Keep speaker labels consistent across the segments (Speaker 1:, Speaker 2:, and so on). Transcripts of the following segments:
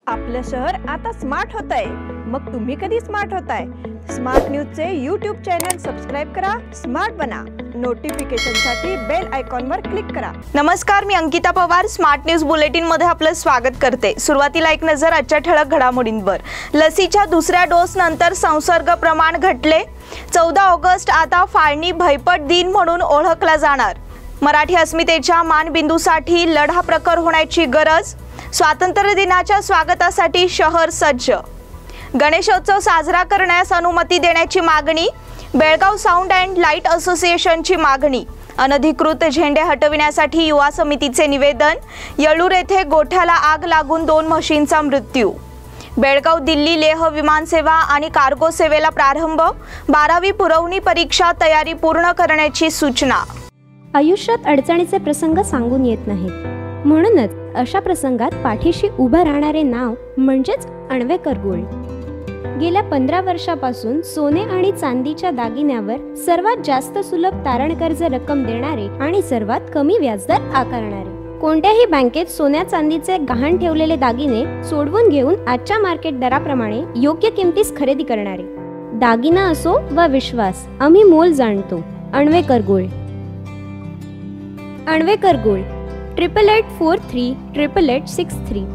Speaker 1: आपलं शहर आता स्मार्ट होत आहे। मग तुम्ही कधी स्मार्ट होताय? स्मार्ट न्यूजचे यूट्यूब चॅनल सबस्क्राइब करा, स्मार्ट बना। नोटिफिकेशनसाठी बेल आयकॉनवर क्लिक करा।
Speaker 2: नमस्कार, मी Ankita Pawar smart news bulletin मध्ये आपलं स्वागत करते। सुरुवातीला एक नजर आजच्या ठळक घडामोडींवर। लसीच्या दुसऱ्या डोस नंतर संसर्ग प्रमाण घटले। 14 ऑगस्ट आता फाळणी भयपट दिन म्हणून ओळखला जाणार। मराठी अस्मितेच्या मानबिंदूसाठी लढा प्रखर होण्याची गरज। स्वातंत्र्य दिनाच्या स्वागतासाठी शहर सज्ज। गणेशोत्सव साजरा करण्यास अनुमती देण्याची मागणी। बेळगाव साऊंड अँड लाईट असोसिएशनची मागणी। अनधिकृत झेंडे हटविण्यासाठी युवा समितीचे निवेदन। येळूर येथे गोठ्याला आग लागून 2 म्हशींचा मृत्यू। बेळगाव दिल्ली लेह विमान सेवा आणि कार्गो सेवेला प्रारंभ। 12वी पुरवणी परीक्षा तयारी पूर्ण करण्याची सूचना।
Speaker 3: आयुष्यात अडचणीचे प्रसंग सांगून येत नाहीत, म्हणूनच अशा प्रसंगात पाठीशी उभं राहणारे नाव म्हणजेच अण्वेकर गोल्ड। गेल्या 15 वर्षापासून सोने आणि चांदीच्या दागिन्यावर सर्वात जास्त सुलभ तारण कर्ज रक्कम देणारे आणि सर्वात कमी व्याजदर आकारणारे। कोणत्याही बँकेत सोन्या चांदीचे गहाण ठेवलेले दागिने सोडवून घेऊन आजच्या मार्केट दराप्रमाणे योग्य किमतीस खरेदी करणारे। दागिना असो वा विश्वास, आम्ही मोल जाणतो। अण्वेकर गोल्ड। अण्वेकर गोल्ड 88438863.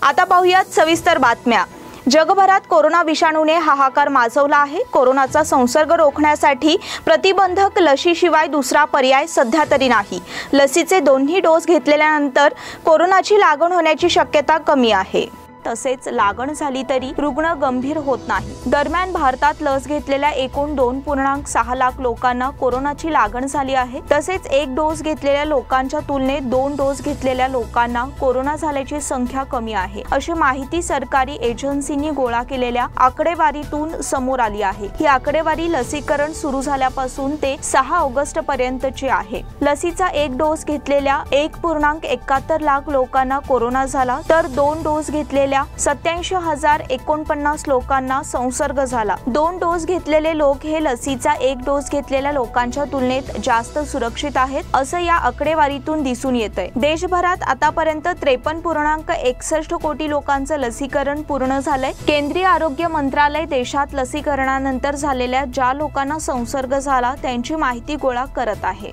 Speaker 2: आता पाहूयात सविस्तर बातम्या। जगभरात कोरोना विषाणूने हाहाकार माजवला आहे। कोरोनाचा संसर्ग रोखण्यासाठी प्रतिबंधक लशीशिवाय दुसरा पर्याय सध्या तरी नाही। लसीचे दोन्ही डोस घेतल्यानंतर कोरोनाची लागण होण्याची शक्यता कमी आहे। तसेच लागण झाली तरी रुग्ण गंभीर होत नाही। दरम्यान भारतात लस घेतलेल्या एकूण 2.6 लाख लोकांना कोरोनाची लागण झाली आहे। तसेच एक डोस घेतलेल्या लोकांच्या तुलनेत 2 डोस घेतलेल्या लोकांना कोरोना झाल्याची संख्या कमी आहे, अशी माहिती सरकारी एजन्सींनी गोळा केलेल्या आकडेवारीतून समोर आली आहे। ही आकडेवारी लसीकरण सुरू झाल्यापासून ते 6 ऑगस्ट पर्यंतची आहे। लसीचा एक डोस घेतलेल्या 1.71 लाख लोकांना कोरोना झाला, तर 2 डोस घेतलेल्या 87,049 लोकांना संसर्ग झाला। 2 डोस घेतलेले लोक हे लसीचा एक डोस घेतलेल्या लोकांच्या तुलनेत जास्त सुरक्षित आहेत, असं या आकडेवारीतून दिसून येतंय। देशभरात आतापर्यंत 53.61 कोटी लोकांचं लसीकरण पूर्ण झालंय। केंद्रीय आरोग्य मंत्रालय देशात लसीकरणानंतर झालेल्या ज्या लोकांना संसर्ग झाला त्यांची माहिती गोळा करत आहे।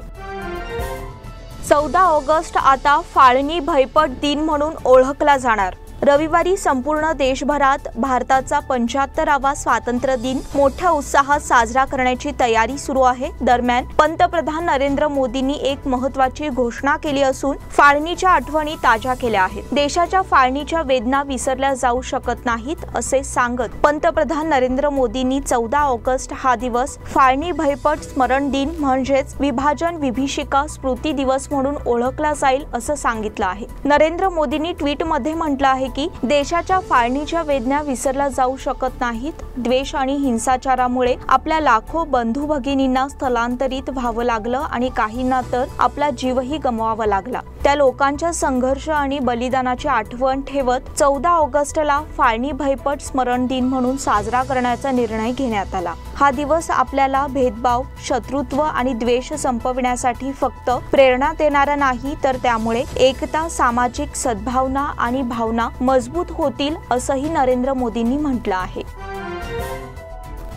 Speaker 2: 14 ऑगस्ट आता फाळणी भयपट दिन म्हणून ओळखला जाणार। रविवारी संपूर्ण देशभरात भारताचा 75वा स्वातंत्र्य दिन मोठ्या उत्साहात साजरा करण्याची तयारी सुरू आहे। दरम्यान पंतप्रधान नरेंद्र मोदींनी एक महत्त्वाची घोषणा केली असून फाळणीच्या आठवणी ताज्या केल्या आहेत। देशाच्या फाळणीच्या वेदना विसरल्या जाऊ शकत नाहीत असे सांगत पंतप्रधान नरेंद्र मोदींनी 14 ऑगस्ट हा दिवस फाळणी भयपट स्मरण दिन म्हणजेच विभाजन विभीषिका स्मृती दिवस म्हणून ओळखला जाईल असं सांगितलं आहे। नरेंद्र मोदींनी ट्विटमध्ये म्हटलं आहे की देशाच्या फाळणीच्या वेदना विसरल्या जाऊ शकत नाहीत। द्वेष आणि हिंसाचारामुळे आपल्या लाखो बंधू भगिनींना स्थलांतरित व्हावं लागलं आणि काहींना तर आपला जीवही गमवावा लागला। त्या लोकांच्या संघर्ष आणि बलिदानाची आठवण ठेवत 14 ऑगस्टला फाळणी भयपट स्मरण दिन म्हणून साजरा करण्याचा निर्णय घेण्यात आला। हा दिवस आपल्याला भेदभाव, शत्रुत्व आणि द्वेष संपविण्यासाठी फक्त प्रेरणा देणारा नाही, तर त्यामुळे एकता, सामाजिक सद्भावना आणि भावना मजबूत होतील असंही नरेंद्र मोदींनी म्हटलं आहे।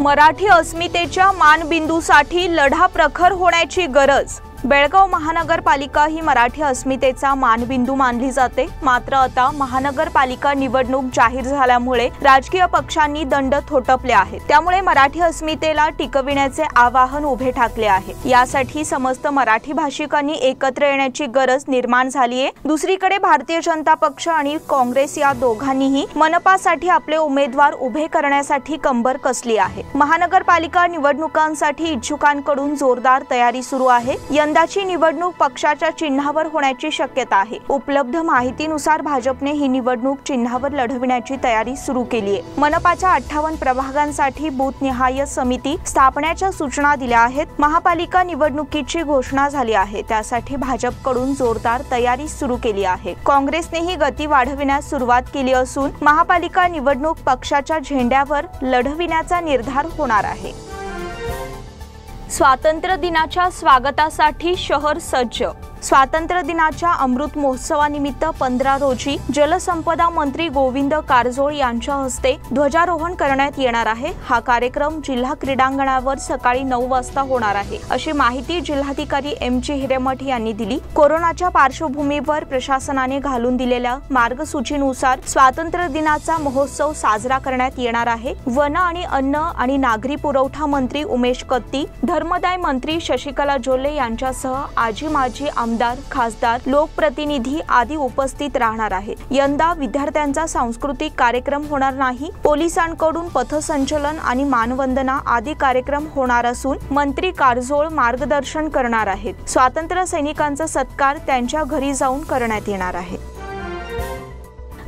Speaker 2: मराठी अस्मितेच्या मानबिंदूसाठी लढा प्रखर होण्याची गरज। बेळगाव महानगरपालिका ही मराठी अस्मितेचा मानबिंदू मानली जाते। मात्र आता महानगरपालिका निवडणूक जाहीर झाल्यामुळे राजकीय पक्षांनी दंड थोपटले आहेत। त्यामुळे मराठी अस्मितेला टिकविण्याचे आवाहन उभे ठाकले आहे। यासाठी समस्त मराठी भाषिकांनी एकत्र येण्याची गरज निर्माण झाली आहे। दुसरीकडे भारतीय जनता पक्ष आणि काँग्रेस या दोघांनीही मनपासाठी आपले उमेदवार उभे करण्यासाठी कंबर कसली आहे। महानगरपालिका निवडणुकांसाठी इच्छुकांकडून जोरदार तयारी सुरू आहे। यंदाची निवडणूक पक्षाच्या चिन्हावर होण्याची शक्यता आहे। उपलब्ध माहितीनुसार भाजपने ही निवडणूक चिन्हावर लढविण्याची तयारी सुरू केली आहे। मनपाच्या 58 प्रभागांसाठी बूथनिहाय समिती स्थापण्याच्या सूचना दिल्या आहेत। महापालिका निवडणुकीची घोषणा झाली आहे, त्यासाठी भाजपकडून जोरदार तयारी सुरू केली आहे। काँग्रेसनेही गती वाढविण्यास सुरुवात केली असून महापालिका निवडणूक पक्षाच्या झेंड्यावर लढविण्याचा निर्धार होणार आहे। स्वातंत्र्य दिनाच्या स्वागतासाठी शहर सज्ज। स्वातंत्र्य दिनाच्या अमृत महोत्सवानिमित्त 15 रोजी जलसंपदा मंत्री गोविंद कारजोळ यांच्या हस्ते ध्वजारोहण करण्यात येणार आहे। हा कार्यक्रम जिल्हा क्रीडांगणावर सकाळी 9 वाजता होणार आहे, अशी माहिती जिल्हाधिकारी एम.जी. हिरेमठ यांनी दिली। कोरोनाच्या पार्श्वभूमीवर प्रशासनाने घालून दिलेल्या मार्गसूचीनुसार स्वातंत्र्य दिनाचा महोत्सव साजरा करण्यात येणार आहे। वन आणि अन्न आणि नागरी पुरवठा मंत्री उमेश कत्ती, धर्मदाय मंत्री शशिकला जोल्ले यांच्यासह आजी माजी आमदार, खासदार, लोकप्रतिनिधी आदी उपस्थित राहणार आहेत। यंदा विद्यार्थ्यांचा सांस्कृतिक कार्यक्रम होणार नाही। पोलिसांकडून पथसंचलन आणि मानवंदना आदी कार्यक्रम होणार असून मंत्री कारजोळ मार्गदर्शन करणार आहेत। स्वातंत्र्य सैनिकांचा सत्कार त्यांच्या घरी जाऊन करण्यात येणार आहे।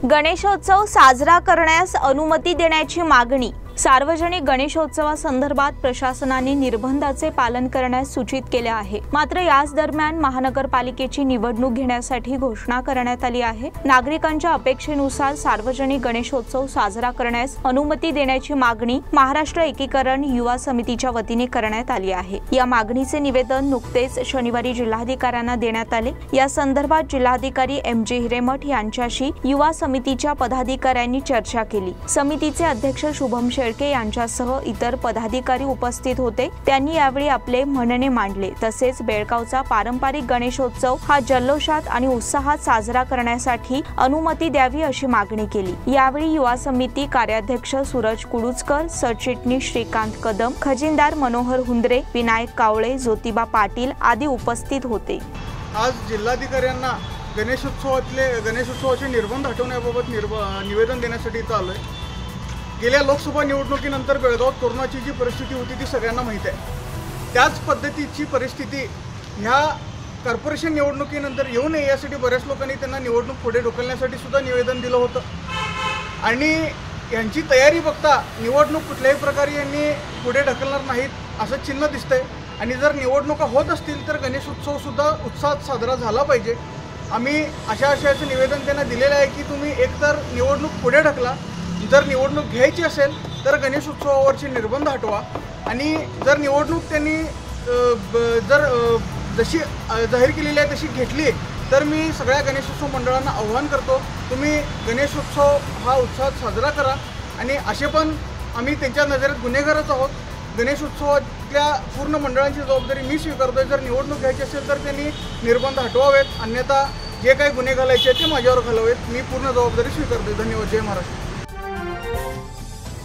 Speaker 2: गणेशोत्सव साजरा करण्यास अनुमती देण्याची मागणी। सार्वजनिक गणेशोत्सवासंदर्भात प्रशासनाने निर्बंधाचे पालन करण्यास सूचित केले आहे। मात्र याच दरम्यान महानगरपालिकेची निवडणूक घेण्यासाठी घोषणा करण्यात आली आहे। नागरिकांच्या अपेक्षेनुसार सार्वजनिक गणेशोत्सव साजरा करण्यास अनुमती देण्याची मागणी महाराष्ट्र एकीकरण युवा समितीच्या वतीने करण्यात आली आहे। या मागणीचे निवेदन नुकतेच शनिवारी जिल्हाधिकाऱ्यांना देण्यात आले। या संदर्भात जिल्हाधिकारी एम.जी. हिरेमठ यांच्याशी युवा समितीच्या पदाधिकाऱ्यांनी चर्चा केली। समितीचे अध्यक्ष शुभम शेळके यांच्यासह इतर पदाधिकारी उपस्थित होते। त्यांनी यावेळी आपले म्हणणे मांडले। तसेच बेळगावचा पारंपरिक गणेशोत्सव हा जल्लोषात आणि उत्साहात साजरा करण्यासाठी अनुमती द्यावी अशी मागणी केली। यावेळी युवा समिती कार्याध्यक्ष सूरज कुडुचकर, सरचिटणीस श्रीकांत कदम, खजिनदार मनोहर हुंद्रे, विनायक कावळे, ज्योतिबा पाटील आदी उपस्थित होते।
Speaker 4: आज जिल्हाधिकाऱ्यांना गणेशोत्सवाचे निर्बंध हटवण्याबाबत निवेदन देण्यासाठी इथं आलोय। गेल्या लोकसभा निवडणुकीनंतर बेळगावात कोरोनाची जी परिस्थिती होती ती सगळ्यांना माहीत आहे। त्याच पद्धतीची परिस्थिती ह्या कॉर्पोरेशन निवडणुकीनंतर येऊ नये यासाठी बऱ्याच लोकांनी त्यांना निवडणूक पुढे ढकलण्यासाठी सुद्धा निवेदन दिलं होतं आणि यांची तयारी बघता निवडणूक कुठल्याही प्रकारे यांनी पुढे ढकलणार नाहीत असं चिन्ह दिसतंय। आणि जर निवडणुका होत असतील तर गणेशोत्सव सुद्धा उत्साहात साजरा झाला पाहिजे। आम्ही अशाचं निवेदन त्यांना दिलेलं आहे की तुम्ही एकतर निवडणूक पुढे ढकला, जर निवडणूक घ्यायची असेल तर गणेशोत्सवावरचे निर्बंध हटवा आणि जर निवडणूक त्यांनी जशी जाहीर केलेली आहे तशी घेतली तर मी सगळ्या गणेशोत्सव मंडळांना आव्हान करतो, तुम्ही गणेशोत्सव हा उत्साहात साजरा करा। आणि असे पण आम्ही त्यांच्या नजरेत गुन्हेगारच आहोत। गणेशोत्सवातल्या पूर्ण मंडळांची जबाबदारी मी स्वीकारतोय। जर निवडणूक घ्यायची असेल तर त्यांनी निर्बंध हटवावेत, अन्यथा जे काही गुन्हे घालायचे ते माझ्यावर घालावेत। मी पूर्ण जबाबदारी स्वीकारतोय। धन्यवाद। जय Maharashtra.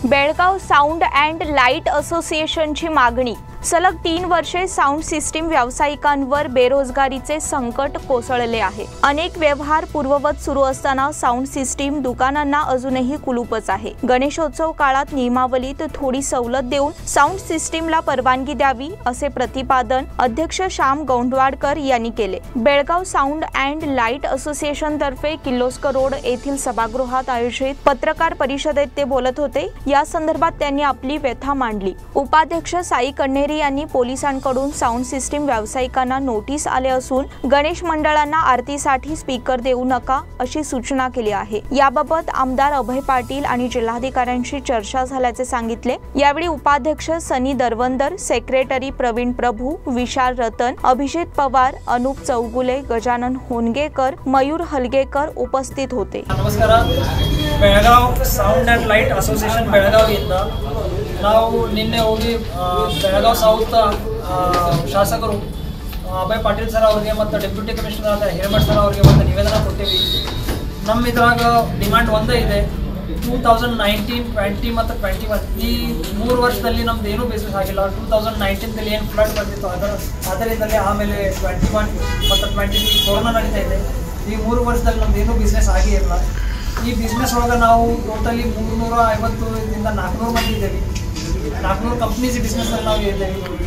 Speaker 2: Belgaum sound and light असोसिएशनची मागणी। सलग 3 वर्षे साऊंड सिस्टीम व्यावसायिकांवर बेरोजगारीचे संकट कोसळले आहे। अनेक व्यवहार पूर्ववत सुरू असताना साऊंड सिस्टीम दुकानांना अजूनही कुलूपच आहे। गणेशोत्सव काळात नियमावलीत थोडी सवलत देऊन साऊंड सिस्टीमला परवानगी द्यावी असे प्रतिपादन अध्यक्ष श्याम गौंडवाडकर यांनी केले। Belgaum sound and light association तर्फे किर्लोस्कर रोड येथील सभागृहात आयोजित पत्रकार परिषदेत ते बोलत होते। या संदर्भात त्यांनी आपली व्यथा मांडली। उपाध्यक्ष साई कन्हेरी यांनी पोलिसांकडून साऊंड सिस्टीम व्यावसायिकांना नोटीस आले असून गणेश मंडळांना आरतीसाठी स्पीकर देऊ नका अशी सूचना केली आहे। याबाबत आमदार अभय पाटील आणि जिल्हाधिकाऱ्यांशी चर्चा झाल्याचे सांगितले। यावेळी उपाध्यक्ष सनी दरवंदर, सेक्रेटरी प्रवीण प्रभू, विशाल रतन, अभिजित पवार, अनुप चौगुले, गजानन होनगेकर, मयूर हलगेकर उपस्थित होते।
Speaker 5: नमस्कार। Belgaum sound and light association ಬೆಳಗಾವಿಯಿಂದ ನಾವು ನಿನ್ನೆ ಹೋಗಿ ಬೆಳಗಾವ್ ಸೌತ್ ಶಾಸಕರು ಅಭಯ್ ಪಾಟೀಲ್ ಸರ್ ಅವರಿಗೆ ಮತ್ತು ಡೆಪ್ಯೂಟಿ ಕಮಿಷನರ್ ಆದ ಹಿರೇಮಠ್ ಸರ್ ಅವರಿಗೆ ಒಂದು ನಿವೇದನ ಕೊಟ್ಟಿವಿ। ನಮ್ಮ ಇದ್ರಾಗ ಡಿಮಾಂಡ್ ಒಂದೇ ಇದೆ, 2019, 20 ಮತ್ತು 21 ಈ 3 ವರ್ಷದಲ್ಲಿ ನಮ್ದು ಏನೂ ಬಿಸ್ನೆಸ್ ಆಗಿಲ್ಲ। 2019ದಲ್ಲಿ ಏನು ಫ್ಲಡ್ ಬಂದಿತ್ತು ಅದರಿಂದಲೇ, ಆಮೇಲೆ 21 ಮತ್ತು 22 ಕೊರೋನಾ ನಡೀತಾ ಇದೆ। ಈ 3 ವರ್ಷದಲ್ಲಿ ನಮ್ದು ಏನೂ ಬಿಸ್ನೆಸ್ ಆಗೇ ಇಲ್ಲ। ಈ ಬಿಸ್ನೆಸ್ ಒಳಗೆ ನಾವು ಟೋಟಲಿ 350ರಿಂದ 400 ಮಂದಿ ಇದ್ದೇವೆ। 400 ಕಂಪ್ನೀಸ್ ಬಿಸ್ನೆಸ್ನಲ್ಲಿ ನಾವು ಇದ್ದೇವೆ।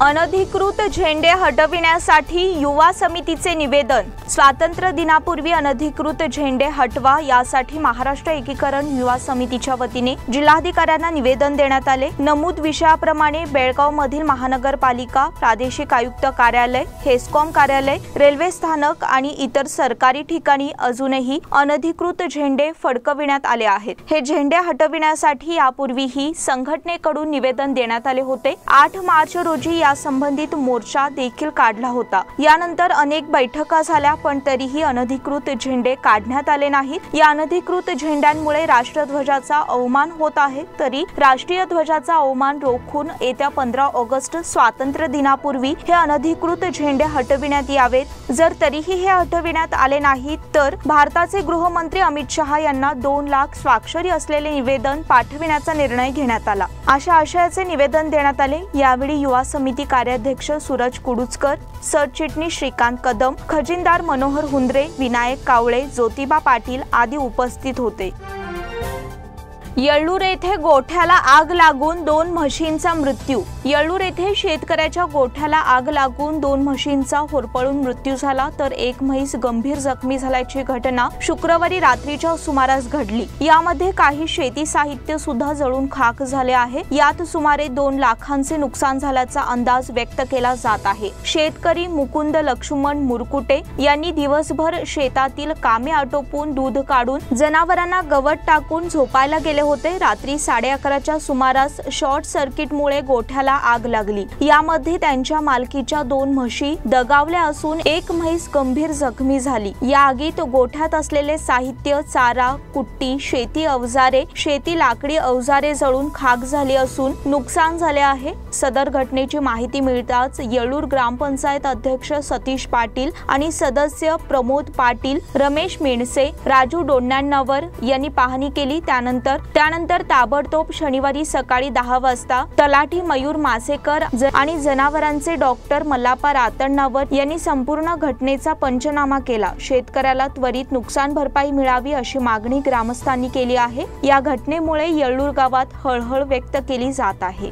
Speaker 2: अनधिकृत झेंडे हटविण्यासाठी युवा समितीचे निवेदन। स्वातंत्र्य दिनापूर्वी अनधिकृत झेंडे हटवा यासाठी महाराष्ट्र एकीकरण युवा समितीच्या वतीने जिल्हाधिकाऱ्यांना निवेदन देण्यात आले। नमूद विषयाप्रमाणे बेळगाव मधील महानगरपालिका, प्रादेशिक आयुक्त कार्यालय, हेस्कॉम कार्यालय, रेल्वे स्थानक आणि इतर सरकारी ठिकाणी अजूनही अनधिकृत झेंडे फडकविण्यात आले आहेत। हे झेंडे हटविण्यासाठी यापूर्वीही संघटनेकडून निवेदन देण्यात आले होते। 8 मार्च रोजी या यासंबंधित मोर्चा देखील काढला होता। यानंतर अनेक बैठका झाल्या, पण तरीही अनधिकृत झेंडे काढण्यात आले नाहीत। या अनधिकृत झेंड्यांमुळे राष्ट्रध्वजाचा अवमान होत आहे। तरी राष्ट्रीय ध्वजाचा अवमान रोखून येत्या 15 ऑगस्ट स्वातंत्र्य दिनापूर्वी हे अनधिकृत झेंडे हटविण्यात यावेत। जर तरीही हे हटविण्यात आले नाहीत तर भारताचे गृहमंत्री अमित शहा यांना 2 लाख स्वाक्षरी असलेले निवेदन पाठविण्याचा निर्णय घेण्यात आला। अशा आशयाचे निवेदन देण्यात आले। यावेळी युवा समिती कार्याध्यक्ष सूरज कुडुचकर, सरचिटणीस श्रीकांत कदम, खजिनदार मनोहर हुंद्रे, विनायक कावळे, ज्योतिबा पाटील आदी उपस्थित होते। येळ्ळूर येथे गोठ्याला आग लागून 2 म्हशींचा मृत्यू। येळ्ळूर येथे शेतकऱ्याच्या गोठ्याला आग लागून 2 म्हशींचा होरपळून मृत्यू झाला, तर एक म्हैस गंभीर जखमी झाल्याची घटना शुक्रवारी रात्रीच्या सुमारास घडली। यामध्ये काही शेती साहित्य सुद्धा जळून खाक झाले आहे। यात सुमारे 2 लाखांचे नुकसान झाल्याचा अंदाज व्यक्त केला जात आहे। शेतकरी मुकुंद लक्ष्मण मुरकुटे यांनी दिवसभर शेतातील कामे आटोपून दूध काढून जनावरांना गवत टाकून झोपायला गेले होते। रात्री 11:30च्या सुमारास शॉर्ट सर्किटमुळे गोठ्याला आग लागली। यामध्ये त्यांच्या मालकीच्या 2 म्हशी दगावल्या असून एक म्हैस गंभीर जखमी झाली। या आगीत गोठ्यात असलेले साहित्य, चारा, कुट्टी, शेती अवजारे, शेती लाकडी अवजारे जळून खाक झाली असून नुकसान झाले आहे। सदर घटनेची माहिती मिळताच येळ्ळूर ग्रामपंचायत अध्यक्ष सतीश पाटील आणि सदस्य प्रमोद पाटील, रमेश मेणसे, राजू डोंडाण्णावर यांनी पाहणी केली। त्यानंतर ताबडतोब शनिवारी सकाळी 10 वाजता तलाठी मयूर मासेकर आणि जनावरांचे डॉक्टर मल्लापा रातण्णावर यांनी संपूर्ण घटनेचा पंचनामा केला। शेतकऱ्याला त्वरित नुकसान भरपाई मिळावी अशी मागणी ग्रामस्थांनी केली आहे। या घटनेमुळे येळ्ळूर गावात हळहळ व्यक्त केली जात आहे।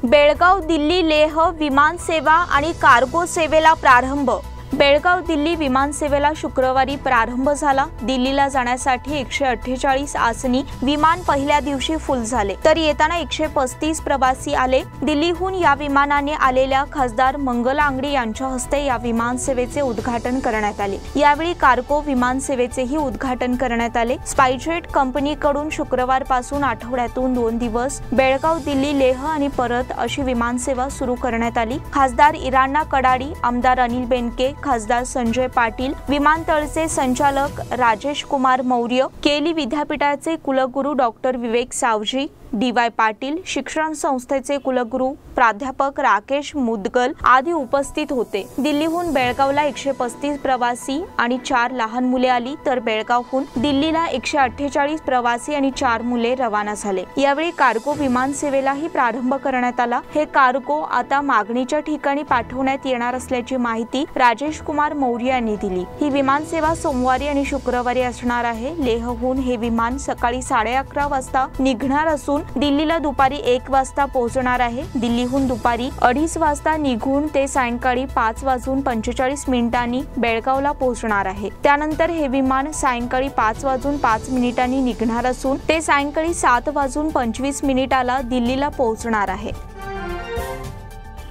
Speaker 2: बेळगाव दिल्ली लेह विमान सेवा आणि कार्गो सेवेला प्रारंभ। बेळगाव दिल्ली विमानसेवेला शुक्रवारी प्रारंभ झाला। दिल्लीला जाण्यासाठी 148 आसनी विमान पहिल्या दिवशी फुल झाले, तर येताना 135 प्रवासी आले। दिल्लीहून या विमानाने आलेल्या खासदार मंगल आंगडी यांच्या हस्ते या विमानसेवेचे उद्घाटन करण्यात आले। यावेळी कार्गो विमानसेवेचेही उद्घाटन करण्यात आले। स्पाइसजेट कंपनीकडून शुक्रवारपासून आठवड्यातून 2 दिवस बेळगाव दिल्ली लेह आणि परत अशी विमानसेवा सुरू करण्यात आली। खासदार इराणा कडाडी, आमदार अनिल बेनके, खासदार संजय पाटील, विमानतळचे संचालक राजेश कुमार मौर्य, केली विद्यापीठाचे कुलगुरू डॉक्टर विवेक सावजी, डी.वाय. पाटील, शिक्षण संस्थेचे कुलगुरू प्राध्यापक राकेश मुदगल आदी उपस्थित होते। दिल्लीहून बेळगावला 135 प्रवासी आणि 4 लहान मुले आली, तर बेळगावहून दिल्लीला 148 प्रवासी आणि 4 मुले रवाना झाले। यावेळी कार्गो विमान सेवेलाही प्रारंभ करण्यात आला। हे कार्गो आता मागणीच्या ठिकाणी पाठवण्यात येणार असल्याची माहिती राजेश कुमार मौर्य यांनी दिली। ही विमान सेवा सोमवारी आणि शुक्रवारी असणार आहे। लेहहून हे विमान सकाळी 11:30 वाजता निघणार असून दिल्लीला दुपारी 1 वाजता पोहोचणार आहे। दिल्लीहून दुपारी 2:30 वाजता निघून ते सायंकाळी 5:45 बेळगावला पोहोचणार आहे। त्यानंतर हे विमान सायंकाळी 5:05 निघणार असून ते सायंकाळी 7:25 दिल्लीला पोहोचणार आहे।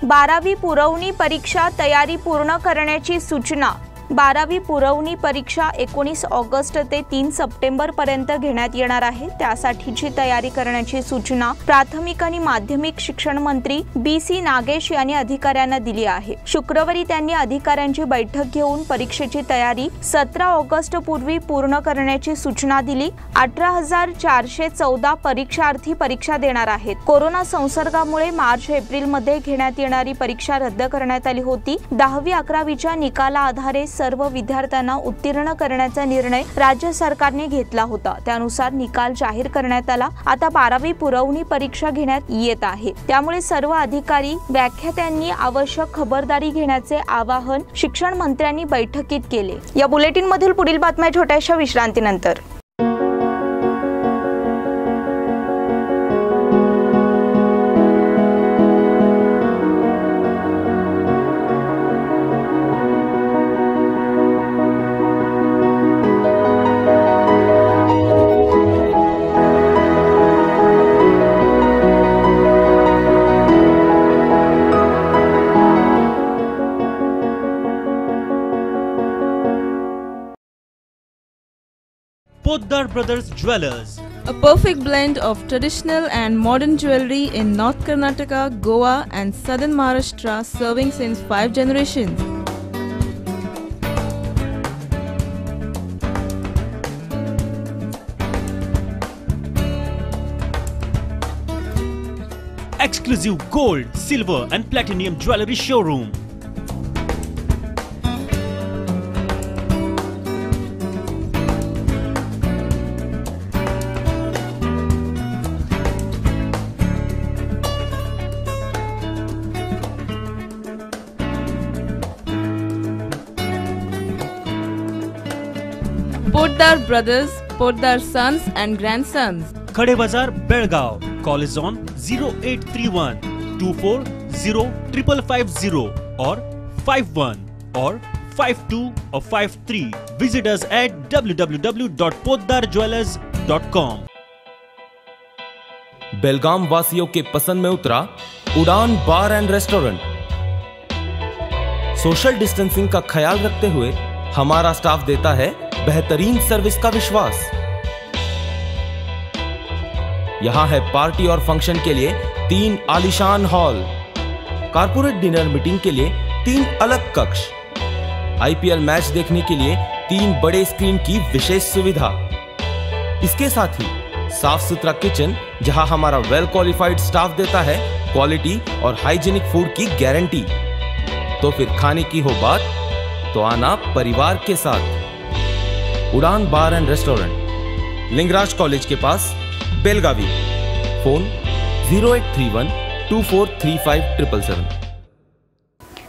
Speaker 2: 12वी पुरवणी परीक्षा तयारी पूर्ण करण्याची सूचना। 12वी पुरवणी परीक्षा 19 ऑगस्ट ते 3 सप्टेंबर पर्यंत घेण्यात येणार आहे। त्यासाठीची तयारी करण्याची सूचना प्राथमिक आणि माध्यमिक शिक्षण मंत्री बी.सी. नागेश यांनी अधिकाऱ्यांना दिली आहे। शुक्रवारी त्यांनी अधिकाऱ्यांची बैठक घेऊन परीक्षेची तयारी 17 ऑगस्ट पूर्वी पूर्ण करण्याची सूचना दिली। 18,414 परीक्षार्थी परीक्षा देणार आहेत। कोरोना संसर्गामुळे मार्च-एप्रिल मध्ये घेण्यात येणारी परीक्षा रद्द करण्यात आली होती। 10वी-11वीच्या निकाला आधारे सर्व विद्यार्थ्यांना उत्तीर्ण करण्याचा निर्णय राज्य सरकारने घेतला होता। त्यानुसार निकाल जाहीर करण्यात आला। आता 12वी पुरवणी परीक्षा घेण्यात येत आहे। त्यामुळे सर्व अधिकारी व्याख्यात्यांनी आवश्यक खबरदारी घेण्याचे आवाहन शिक्षण मंत्र्यांनी बैठकीत केले। या बुलेटिन मधील पुढील बातम्या छोट्याशा विश्रांतीनंतर।
Speaker 6: Poddar Brothers Jewelers.
Speaker 7: A perfect blend of traditional and modern jewelry in North Karnataka, Goa and southern Maharashtra, serving since 5 generations.
Speaker 6: Exclusive gold, silver and platinum jewelry showroom.
Speaker 7: Poddar Brothers, Poddar Sons and Grandsons.
Speaker 6: Khade Bazar, Belgaum. Call is on 0831 240 5550 or 51 or 52 or 53. Visit us at www.poddarjewelers.com.
Speaker 8: बेलगाम वासियों के पसंद में उतरा उड़ान बार end restaurant. Social distancing का ख्याल रखते हुए हमारा स्टाफ देता है बेहतरीन सर्विस का विश्वास। यहाँ है पार्टी और फंक्शन के लिए 3 आलीशान हॉल, कारपोरेट डिनर मीटिंग के लिए 3 अलग कक्ष, आईपीएल मैच देखने के लिए 3 बड़े स्क्रीन की विशेष सुविधा। इसके साथ ही साफ सुथरा किचन जहां हमारा वेल क्वालिफाइड स्टाफ देता है क्वालिटी और हाइजीनिक फूड की गारंटी। तो फिर खाने की हो बात तो आना परिवार के साथ। उड़ान बार एंड रेस्टोरेंट, लिंगराज कॉलेज के पास, बेलगावी। फोन 0831 243577.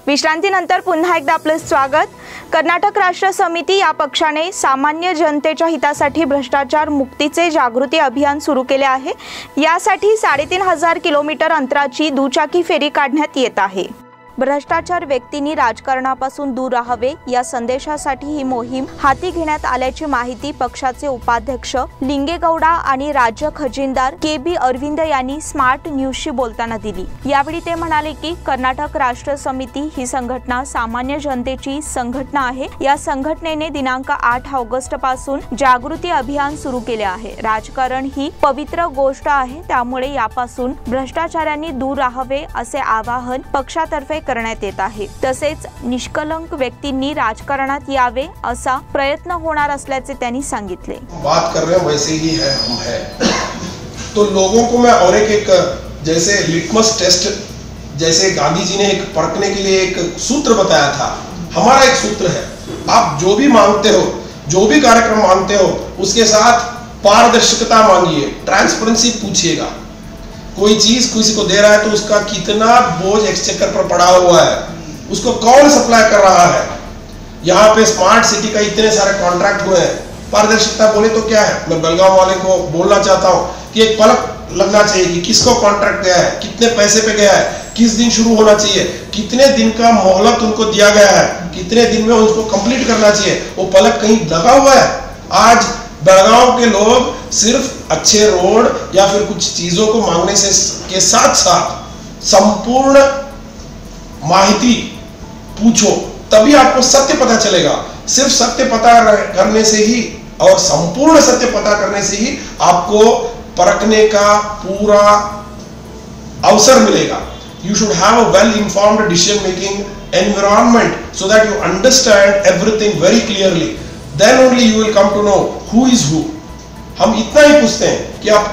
Speaker 2: विश्रांतीनंतर पुन्हा एकदा आपलं स्वागत। कर्नाटक राष्ट्र समिती या पक्षाने सामान्य जनतेच्या हितासाठी भ्रष्टाचार मुक्तीचे जागृती अभियान सुरू केले आहे। यासाठी 3500 किलोमीटर अंतराची दुचाकी फेरी काढण्यात येत आहे। भ्रष्टाचार व्यक्तींनी राजकारणापासून दूर राहावे या संदेशासाठी ही मोहीम हाती घेण्यात आल्याची माहिती पक्षाचे उपाध्यक्ष लिंगेगौडा आणि राज्य खजिनदार के.बी. अरविंद यांनी स्मार्ट न्यूजशी बोलताना दिली। यावेळी ते म्हणाले की कर्नाटक राष्ट्र समिती ही संघटना सामान्य जनतेची संघटना आहे। या संघटनेने दिनांक 8 ऑगस्ट पासून जागृती अभियान सुरू केले आहे। राजकारण ही पवित्र गोष्ट आहे, त्यामुळे यापासून भ्रष्टाचारांनी दूर राहावे असे आवाहन पक्षातर्फे करण्यात येत आहे। तसेच निष्कलंक व्यक्तींनी राजकारणात यावे असा प्रयत्न होणार असल्याचे त्यांनी सांगितले।
Speaker 9: बात कर रहे हैं वैसे ही है, हम है तो लोगों को मैं और एक जैसे लिटमस टेस्ट, जैसे गांधी जी ने एक परखने के लिए एक सूत्र बताया था, हमारा एक सूत्र है। आप जो भी मांगते हो, जो भी कार्यक्रम मांगते हो, उसके साथ पारदर्शिता मांगिए, ट्रांसपेरेंसी पूछिएगा। कोई चीज किसी को दे रहा है तो उसका कितना बोझ एक्सचेकर पर पड़ा हुआ है, उसको कौन सप्लाई कर रहा है। यहाँ पे स्मार्ट सिटी का इतने सारे कॉन्ट्रैक्ट हुए हैं, पारदर्शिता बोले तो क्या है। मैं बेलगाम वाले को बोलना चाहता हूँ कि एक पलक लगना चाहिए कि किसको कॉन्ट्रैक्ट गया है, कितने पैसे पे गया है, किस दिन शुरू होना चाहिए, कितने दिन का मोहलत उनको दिया गया है, कितने दिन में उसको कंप्लीट करना चाहिए। वो पलक कहीं लगा हुआ है। आज बेलगाम के लोग सिर्फ अच्छे रोड या फिर कुछ चीजों को मांगने से के साथ साथ संपूर्ण माहिती पूछो, तभी आपको सत्य पता चलेगा। सिर्फ सत्य पता करने से ही और संपूर्ण सत्य पता करने से ही आपको परखने का पूरा अवसर मिलेगा। You should have a well-informed decision-making environment so that you understand everything very clearly. Then only you will come to know who is who. हम इतना ही पूछते हैं कि आप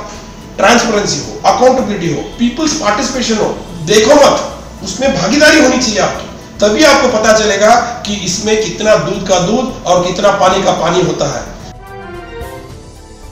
Speaker 9: ट्रांसपेरेंसी हो, अकाउंटेबिलिटी हो, पीपल्स पार्टिसिपेशन हो। देखो मत, उसमें भागीदारी होनी चाहिए आपकी, तभी आपको पता चलेगा कि इसमें कितना दूध का दूध और कितना पानी का पानी होता है।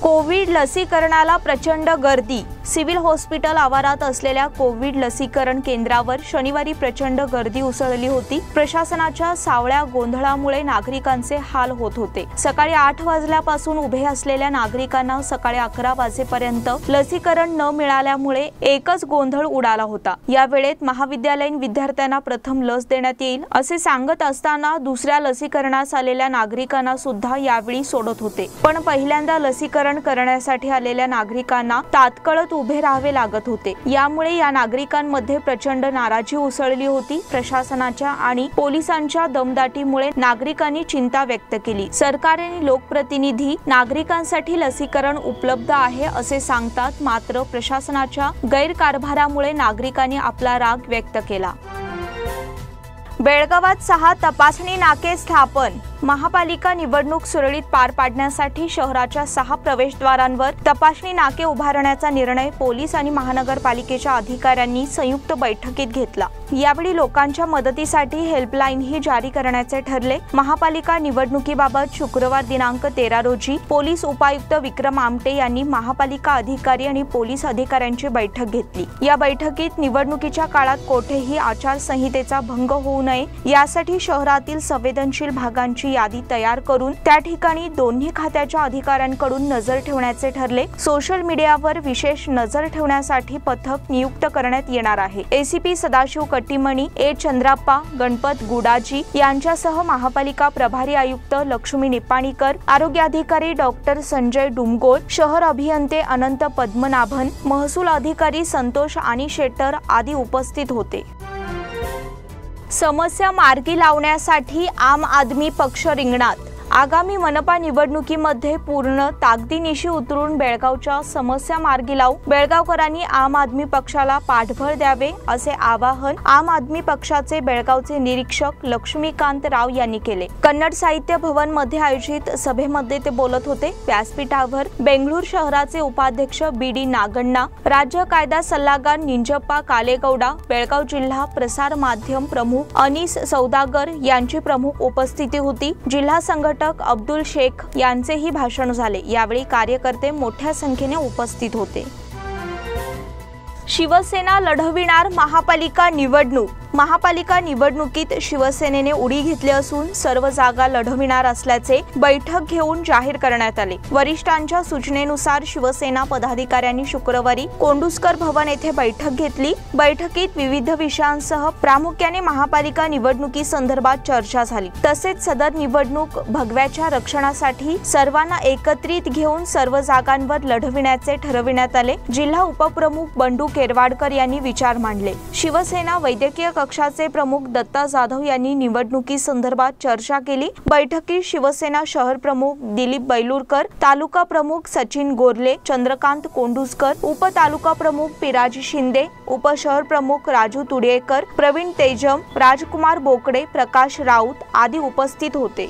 Speaker 2: कोविड लसीकरणाला प्रचंड गर्दी। सिव्हिल हॉस्पिटल आवारात असलेल्या कोविड लसीकरण केंद्रावर शनिवारी प्रचंड गर्दी उसळली होती। प्रशासनाच्या सावळ्या गोंधळामुळे नागरिकांचे हाल होत होते। सकाळी 8 वाजल्यापासून उभे असलेल्या नागरिकांना सकाळी 11 वाजेपर्यंत लसीकरण न मिळाल्यामुळे एकच गोंधळ उडाला होता। या वेळेत महाविद्यालयीन विद्यार्थ्यांना प्रथम लस देण्यात येईल असे सांगत असताना दुसऱ्या लसीकरणास आलेल्या नागरिकांना सुद्धा यावेळी सोडत होते। पण पहिल्यांदा लसीकरण करण्यासाठी आलेल्या नागरिकांना तात्काळ उभे राहावे लागत होते। यामुळे या नागरिकांमध्ये प्रचंड नाराजी उसळली होती। प्रशासनाच्या आणि पोलिसांच्या दमदाटीमुळे नागरिकांनी चिंता व्यक्त केली। सरकार आणि लोकप्रतिनिधी नागरिकांसाठी लसीकरण उपलब्ध आहे असे सांगतात, मात्र प्रशासनाच्या गैरकारभारामुळे नागरिकांनी आपला राग व्यक्त केला। बेळगावात 6 तपासणी नाके स्थापन। महापालिका निवडणूक सुरळीत पार पाडण्यासाठी शहराच्या 6 प्रवेशद्वारांवर तपासणी नाके उभारण्याचा निर्णय पोलीस आणि महानगरपालिकेच्या अधिकाऱ्यांनी संयुक्त बैठकीत घेतला। यावेळी लोकांच्या मदतीसाठी हेल्पलाईनही जारी करण्याचे ठरले। महापालिका निवडणुकीबाबत शुक्रवार दिनांक 13 रोजी पोलीस उपायुक्त विक्रम आमटे यांनी महापालिका अधिकारी आणि पोलीस अधिकाऱ्यांची बैठक घेतली। या बैठकीत निवडणुकीच्या काळात कोठेही आचारसंहितेचा भंग होऊ नये यासाठी शहरातील संवेदनशील भागांची यादी तयार करून त्या ठिकाणी दोन्ही खात्याच्या अधिकाऱ्यांकडून नजर ठेवण्याचे ठरले। सोशल मीडियावर विशेष नजर ठेवण्यासाठी पथक नियुक्त करण्यात येणार आहे। एसीपी सदाशिव कट्टीमणी, ए चंद्राप्पा, गणपत गुडाजी यांच्यासह महापालिका प्रभारी आयुक्त लक्ष्मी निपाणीकर, आरोग्य अधिकारी डॉक्टर संजय डुमगोळ, शहर अभियंते अनंत पद्मनाभन, महसूल अधिकारी संतोष आणि शेट्टर आदी उपस्थित होते। समस्या मार्गी लावण्यासाठी आम आदमी पक्ष रिंगणात। आगामी मनपा निवडणुकीमध्ये पूर्ण ताकदीनिशी उतरून बेळगावच्या समस्या मार्गी लावू बेळगावकरांनी आम आदमी पक्षाला पाठबळ द्यावे असे आवाहन आम आदमी पक्षाचे बेळगावचे निरीक्षक लक्ष्मीकांत राव यांनी केले। कन्नड साहित्य भवन मध्ये आयोजित सभेमध्ये ते बोलत होते। व्यासपीठावर बेंगळूर शहराचे उपाध्यक्ष बीडी नागण्णा, राज्य कायदा सल्लागार निंजप्पा कालेगौडा, बेळगाव जिल्हा प्रसार माध्यम प्रमुख अनीस सौदागर यांची प्रमुख उपस्थिती होती। जिल्हा संघटक अब्दुल शेख यांचेही भाषण झाले। यावेळी कार्यकर्ते मोठ्या संख्येने उपस्थित होते। शिवसेना लढविणार महापालिका निवडणूक। महापालिका निवडणुकीत शिवसेनेने उडी घेतली असून सर्व जागा लढविणार असल्याचे बैठक घेऊन जाहीर करण्यात आले। वरिष्ठांच्या सूचनेनुसार शिवसेना पदाधिकाऱ्यांनी शुक्रवारी कोंडुस्कर भवन येथे बैठक घेतली। बैठकीत विविध विषयांसह प्रामुख्याने महापालिका निवडणुकी संदर्भात चर्चा झाली। तसेच सदर निवडणूक भगव्याच्या रक्षणासाठी सर्वांना एकत्रित घेऊन सर्व जागांवर लढविण्याचे ठरविण्यात आले। जिल्हा उपप्रमुख बंडू केरवाडकर यांनी विचार मांडले। शिवसेना वैद्यकीय कक्षाचे प्रमुख दत्ता जाधव यांनी निवडणुकी संदर्भात चर्चा केली। बैठकीत शिवसेना शहर प्रमुख दिलीप बैलूरकर, तालुका प्रमुख सचिन गोरले, चंद्रकांत कोंडुस्कर, उप तालुका प्रमुख पिराजी शिंदे, उप शहर प्रमुख राजू तुडेकर, प्रवीण तेजम, राजकुमार बोकडे, प्रकाश राऊत आदी उपस्थित होते।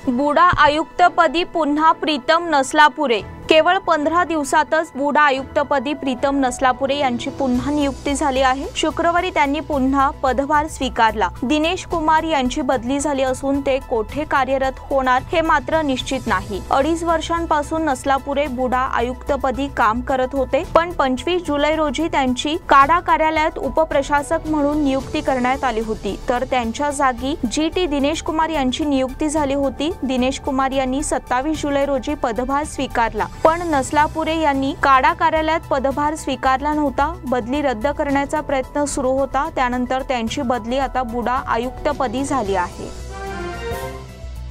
Speaker 2: बुडा आयुक्तपदी पुन्हा प्रीतम नसलापुरे। केवळ 15 दिवसातच बुडा आयुक्तपदी प्रीतम नसलापुरे यांची पुन्हा नियुक्ती झाली आहे। शुक्रवारी त्यांनी पुन्हा पदभार स्वीकारला। दिनेश कुमार यांची बदली झाली असून ते कोठे कार्यरत होणार हे मात्र निश्चित नाही। 2.5 वर्षांपासून नसलापुरे बुडा आयुक्तपदी काम करत होते, पण 25 जुलै रोजी त्यांची काडा कार्यालयात उपप्रशासक म्हणून नियुक्ती करण्यात आली होती, तर त्यांच्या जागी GT दिनेश कुमार यांची नियुक्ती झाली होती। दिनेश कुमार यांनी 27 जुलै रोजी पदभार स्वीकारला, पण नसलापुरे यांनी काडा कार्यालयात पदभार स्वीकारला नव्हता। बदली रद्द करण्याचा प्रयत्न सुरू होता, त्यानंतर त्यांची बदली आता बुडा आयुक्तपदी झाली आहे।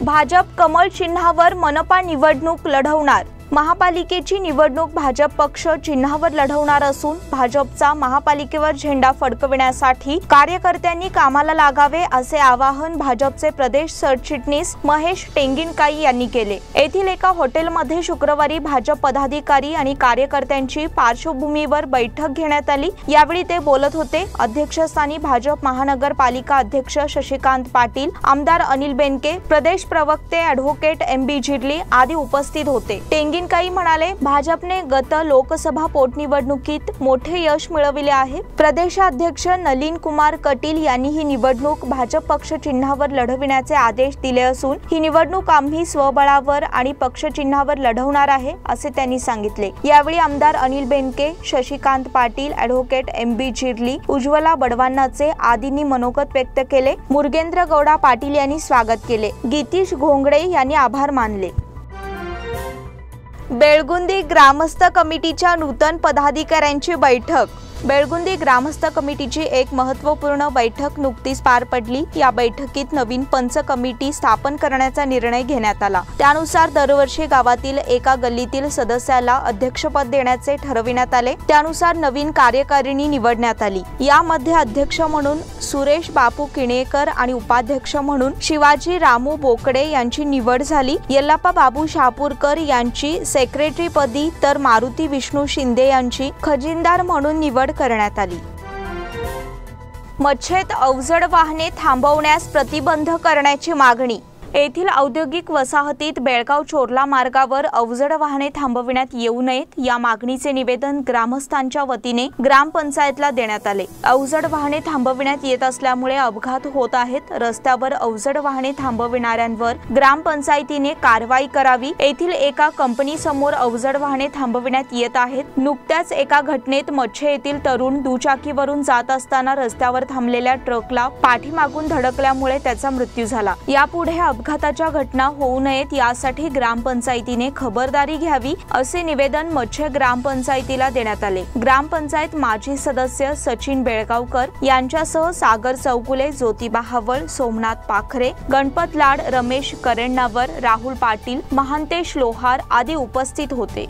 Speaker 2: भाजप कमळ चिन्हावर मनपा निवडणूक लढवणार। महापालिकेची निवडणूक भाजप पक्ष चिन्हावर लढवणार असून भाजपचा महापालिकेवर झेंडा फडकविण्यासाठी कार्यकर्त्यांनी कामाला लागावे असे आवाहन भाजपचे प्रदेश सरचिटणीस महेश टेंगिनकाई यांनी केले। येथील एका हॉटेलमध्ये शुक्रवारी भाजप पदाधिकारी आणि कार्यकर्त्यांची पार्श्वभूमीवर बैठक घेण्यात आली। यावेळी ते बोलत होते। अध्यक्षस्थानी भाजप महानगरपालिका अध्यक्ष शशिकांत पाटील, आमदार अनिल बेनके, प्रदेश प्रवक्ते ॲडव्होकेट MB जिर्ली आदी उपस्थित होते। टेंगिनकाई म्हणाले, भाजपने गत लोकसभा पोटनिवडणुकीत मोठे यश मिळविले आहे। प्रदेशाध्यक्ष नलिन कुमार कटील यांनी ही निवडणूक भाजप पक्ष चिन्हावर लढविण्याचे आदेश दिले असून ही निवडणूक आम्ही स्वबळावर आणि पक्ष चिन्हावर लढवणार आहे असे त्यांनी सांगितले। यावेळी आमदार अनिल बेनके, शशिकांत पाटील, ॲडव्होकेट MB जिर्ली, उज्ज्वला बडवांनाचे आदींनी मनोगत व्यक्त केले। मुरगेंद्र गौडा पाटील यांनी स्वागत केले। गीतीश घोंगडे यांनी आभार मानले। बेळगुंदी ग्रामस्थ कमिटीच्या नूतन पदाधिकाऱ्यांची बैठक। बेळगुंदी ग्रामस्थ कमिटीची एक महत्त्वपूर्ण बैठक नुकतीच पार पडली। या बैठकीत नवीन पंच कमिटी स्थापन करण्याचा निर्णय घेण्यात आला। त्यानुसार दरवर्षी गावातील एका गल्लीतील सदस्याला अध्यक्षपद देण्याचे ठरविण्यात आले। त्यानुसार नवीन कार्यकारिणी निवडण्यात आली। यामध्ये अध्यक्ष म्हणून सुरेश बापू किणेकर आणि उपाध्यक्ष म्हणून शिवाजी रामू बोकडे यांची निवड झाली। यल्लाप्पा बाबू शापूरकर यांची सेक्रेटरी पदी तर मारुती विष्णू शिंदे यांची खजिनदार म्हणून निवड करण्यात आली। मच्छेत अवजड वाहने थांबवण्यास प्रतिबंध करण्याची मागणी। येथील औद्योगिक वसाहतीत बेळगाव चोरला मार्गावर अवजड वाहने थांबविण्यात येऊ नयेत या मागणीचे निवेदन ग्रामस्थांच्या वतीने ग्रामपंचायतला देण्यात आले। अवजड वाहने थांबविण्यात येत असल्यामुळे अपघात होत आहेत। रस्त्यावर अवजड वाहने थांबविणाऱ्यांवर ग्रामपंचायतीने कारवाई करावी। येथील एका कंपनी समोर अवजड वाहने थांबविण्यात येत आहेत। नुकत्याच एका घटनेत मच्छे येथील तरुण दुचाकीवरून जात असताना रस्त्यावर थांबलेल्या ट्रकला पाठीमागून धडकल्यामुळे त्याचा मृत्यू झाला। यापुढे अपघाताच्या घटना होऊ नयेत यासाठी ग्रामपंचायतीने खबरदारी घ्यावी असे निवेदन मच्छे ग्रामपंचायतीला देण्यात आले। ग्रामपंचायत माजी सदस्य सचिन बेळगावकर यांच्यासह सागर चौगुले, ज्योतिबा हवळ, सोमनाथ पाखरे, गणपत लाड, रमेश करेण्णावर, राहुल पाटील, महांतेश लोहार आदी उपस्थित होते।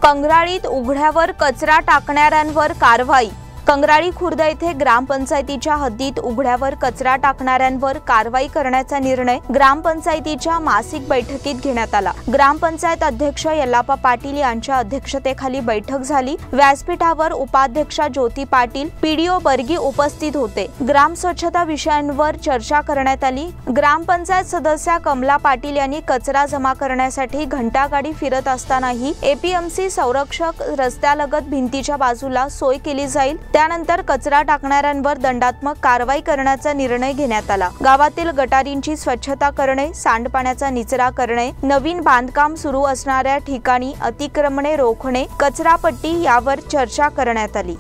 Speaker 2: कंगराळीत उघड्यावर कचरा टाकणाऱ्यांवर कारवाई। कंगराळी खुर्द येथे ग्रामपंचायतीच्या हद्दीत उघड्यावर कचरा टाकणाऱ्यांवर कारवाई करण्याचा निर्णय ग्रामपंचायतीच्या मासिक बैठकीत घेण्यात आला। ग्रामपंचायत अध्यक्ष यल्लाप्पा पाटील यांच्या अध्यक्षतेखाली बैठक झाली। व्यासपीठावर उपाध्यक्षा ज्योती पाटील, पीडीओ बर्गी उपस्थित होते। ग्राम स्वच्छता विषयांवर चर्चा करण्यात आली। ग्रामपंचायत सदस्या कमला पाटील यांनी कचरा जमा करण्यासाठी घंटागाडी फिरत असतानाही एपीएमसी संरक्षक रस्त्यालगत भिंतीच्या बाजूला सोय केली जाईल। त्यानंतर कचरा टाकणाऱ्यांवर दंडात्मक कारवाई करण्याचा निर्णय घेण्यात आला। गावातील गटारींची स्वच्छता करणे, सांडपाण्याचा निचरा करणे, नवीन बांधकाम सुरू असणाऱ्या ठिकाणी अतिक्रमणे रोखणे, कचरापट्टी यावर चर्चा करण्यात आली।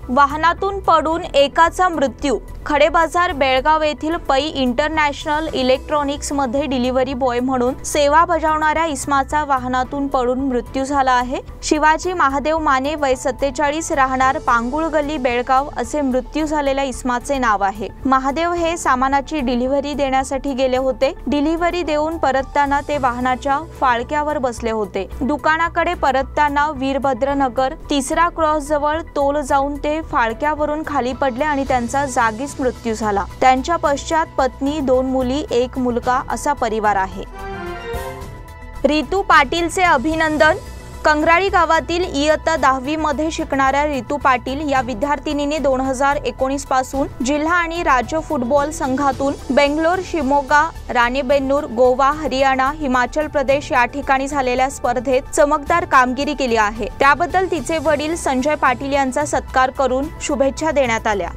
Speaker 2: वाहनातून पडून एकाचा मृत्यू। खडेबाजार बेळगाव येथील पै इंटरनॅशनल इलेक्ट्रॉनिक्स मध्ये डिलिव्हरी बॉय म्हणून सेवा बजावणाऱ्या इस्माचा वाहनातून पडून मृत्यू झाला आहे। शिवाजी महादेव माने वय 47 राहणार पांगुळ गल्ली बेळगाव असे मृत्यू झालेल्या इस्माचे नाव आहे। महादेव हे सामानाची डिलिव्हरी देण्यासाठी गेले होते। डिलिव्हरी देऊन परतताना ते वाहनाच्या फाळक्यावर बसले होते। दुकानाकडे परतताना वीरभद्रनगर 3रा क्रॉस जवळ तोल जाऊन ते फाळक्यावरून खाली पडले आणि त्यांचा जागीच मृत्यू झाला। त्यांच्या पश्चात पत्नी, 2 मुली, 1 मुलगा असा परिवार आहे। रितू पाटीलचे अभिनंदन। कंगराळी गावातील इयत्ता 10वी मध्ये शिकणाऱ्या रितू पाटील या विद्यार्थिनीने 2019 पासून जिल्हा आणि राज्य फुटबॉल संघातून बेंगलोर, शिमोगा, राणेबेन्नूर, गोवा, हरियाणा, हिमाचल प्रदेश या ठिकाणी झालेल्या स्पर्धेत चमकदार कामगिरी केली आहे। त्याबद्दल तिचे वडील संजय पाटील यांचा सत्कार करून शुभेच्छा देण्यात आल्या।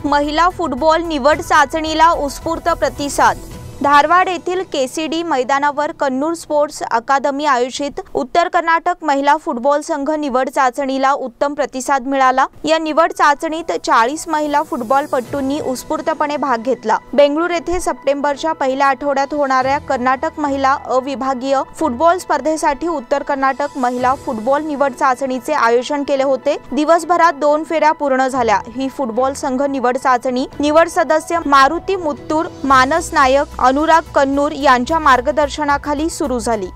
Speaker 2: महिला फुटबॉल निवड चाचणीला उत्स्फूर्त प्रतिसाद। धारवाड येथील केसीडी मैदानावर कन्नूर स्पोर्ट्स अकादमी आयोजित उत्तर कर्नाटक महिला फुटबॉल संघ निवड चाचणीला उत्तम प्रतिसाद मिळाला। या निवड चाचणीत 40 महिला फुटबॉलपटूंनी उत्स्फूर्तपणे भाग घेतला। बेंगळूर येथे सप्टेंबरच्या पहिल्या आठवड्यात होणाऱ्या कर्नाटक महिला अविभागीय फुटबॉल स्पर्धेसाठी उत्तर कर्नाटक महिला फुटबॉल निवड चाचणीचे आयोजन केले होते। दिवसभरात 2 फेऱ्या पूर्ण झाल्या। ही फुटबॉल संघ निवड चाचणी निवड सदस्य मारुती मुत्तूर, मानस नायक, अनुराग कन्नूर यांच्या मार्गदर्शनाखाली सुरू झाली।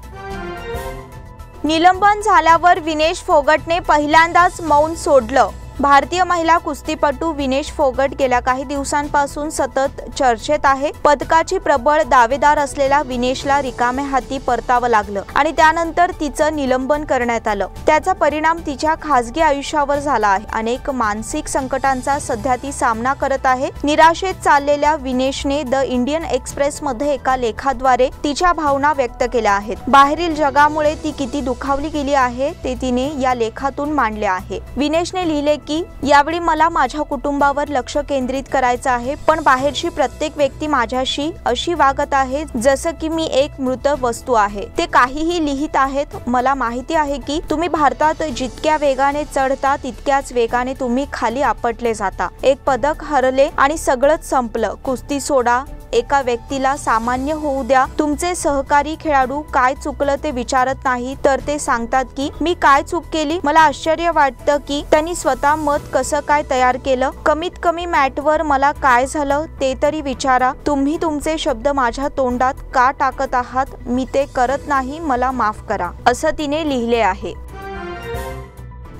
Speaker 2: निलंबन झाल्यावर विनेश फोगटने पहिल्यांदाच मौन सोडलं। भारतीय महिला कुस्तीपटू विनेश फोगट गेल्या काही दिवसांपासून सतत चर्चेत आहे। पदकाची प्रबळ दावेदार असलेल्या विनेशला रिकाम्या हाती परतावं लागलं आणि त्यानंतर तिचं निलंबन करण्यात आलं। त्याचा परिणाम तिच्या खासगी आयुष्यावर झाला आहे। अनेक मानसिक संकटांचा सध्या ती सामना करत आहे। निराशेत चाललेल्या विनेशने द इंडियन एक्सप्रेस मध्ये एका लेखाद्वारे तिच्या भावना व्यक्त केल्या आहेत। बाहेरील जगामुळे ती किती दुखावली गेली आहे ते तिने या लेखातून मांडले आहे। विनेशने लिहिले की यावेळी मला माझ्या कुटुंबावर लक्ष केंद्रित करायचं आहे, पण बाहेरची प्रत्येक व्यक्ती माझ्याशी अशी वागत आहे जसं की मी एक मृत वस्तू आहे। ते काहीही लिहित आहेत। मला माहिती आहे की तुम्ही भारतात जितक्या वेगाने चढता तितक्याच वेगाने तुम्ही खाली आपटले जाता। एक पदक हरले आणि सगळंच संपलं। कुस्ती सोडा, एका व्यक्तीला सामान्य होऊ द्या. तुमचे सहकारी खेळाडू काय चुकलं ते विचारत नाही, तर ते सांगतात की मी काय चूक केली. मला आश्चर्य वाटतं की त्यांनी स्वतः मत कसं काय तयार केलं. कमीत कमी मॅटवर मला काय झालं ते तरी विचारा. तुम्ही तुमचे शब्द माझ्या तोंडात का टाकत आहात? मी ते करत नाही, मला माफ करा, असं तिने लिहिले आहे.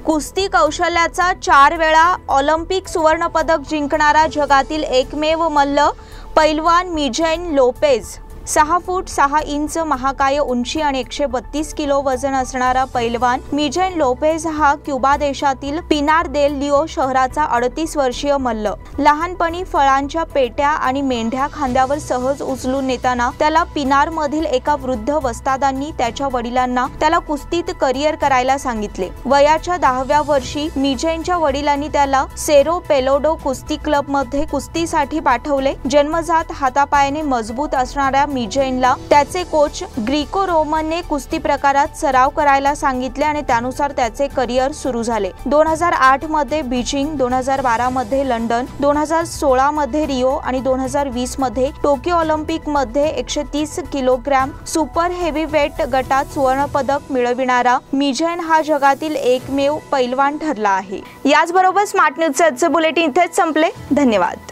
Speaker 2: कुस्ती कौशल्याचा 4 वेळा ऑलिम्पिक सुवर्णपदक जिंकणारा जगातील एकमेव मल्ल पैलवान मिजेन लोपेज. 6 फूट 6 इंच महाकाय उंची आणि 132 किलो वजन असणारा पैलवान मिजेन लोपेज हा क्युबा देशातील पिनार देल लिओ शहराचा 38 वर्षीय मल्ल. लहानपणी फळांच्या पेट्या आणि मेंढ्या खांद्यावर सहज उचलून नेताना त्याला पिनार मधील एका वृद्ध वस्तादांनी त्याच्या वडिलांना त्याला कुस्तीत करिअर करायला सांगितले. वयाच्या 10व्या वर्षी मिजेनच्या वडिलांनी त्याला सेरो पेलोडो कुस्ती क्लब मध्ये कुस्तीसाठी पाठवले. जन्मजात हातापायाने मजबूत असणाऱ्या मिजेनला त्याचे कोच ग्रीको रोमनने कुस्ती प्रकारात सराव करायला सांगितले आणि त्यानुसार त्याचे करिअर सुरू झाले. 2008 मध्ये बीजिंग, 2012 मध्ये लंडन, 2016 मध्ये रिओ आणि 2020 मध्ये टोकियो ऑलिम्पिक मध्ये 130 किलोग्रॅम सुपर हेवीवेट गटात सुवर्णपदक मिळविणारा मिजेन हा जगातील एकमेव पैलवान ठरला आहे. याचबरोबर स्मार्ट न्यूजचे आजचे बुलेटिन इथेच संपले. धन्यवाद.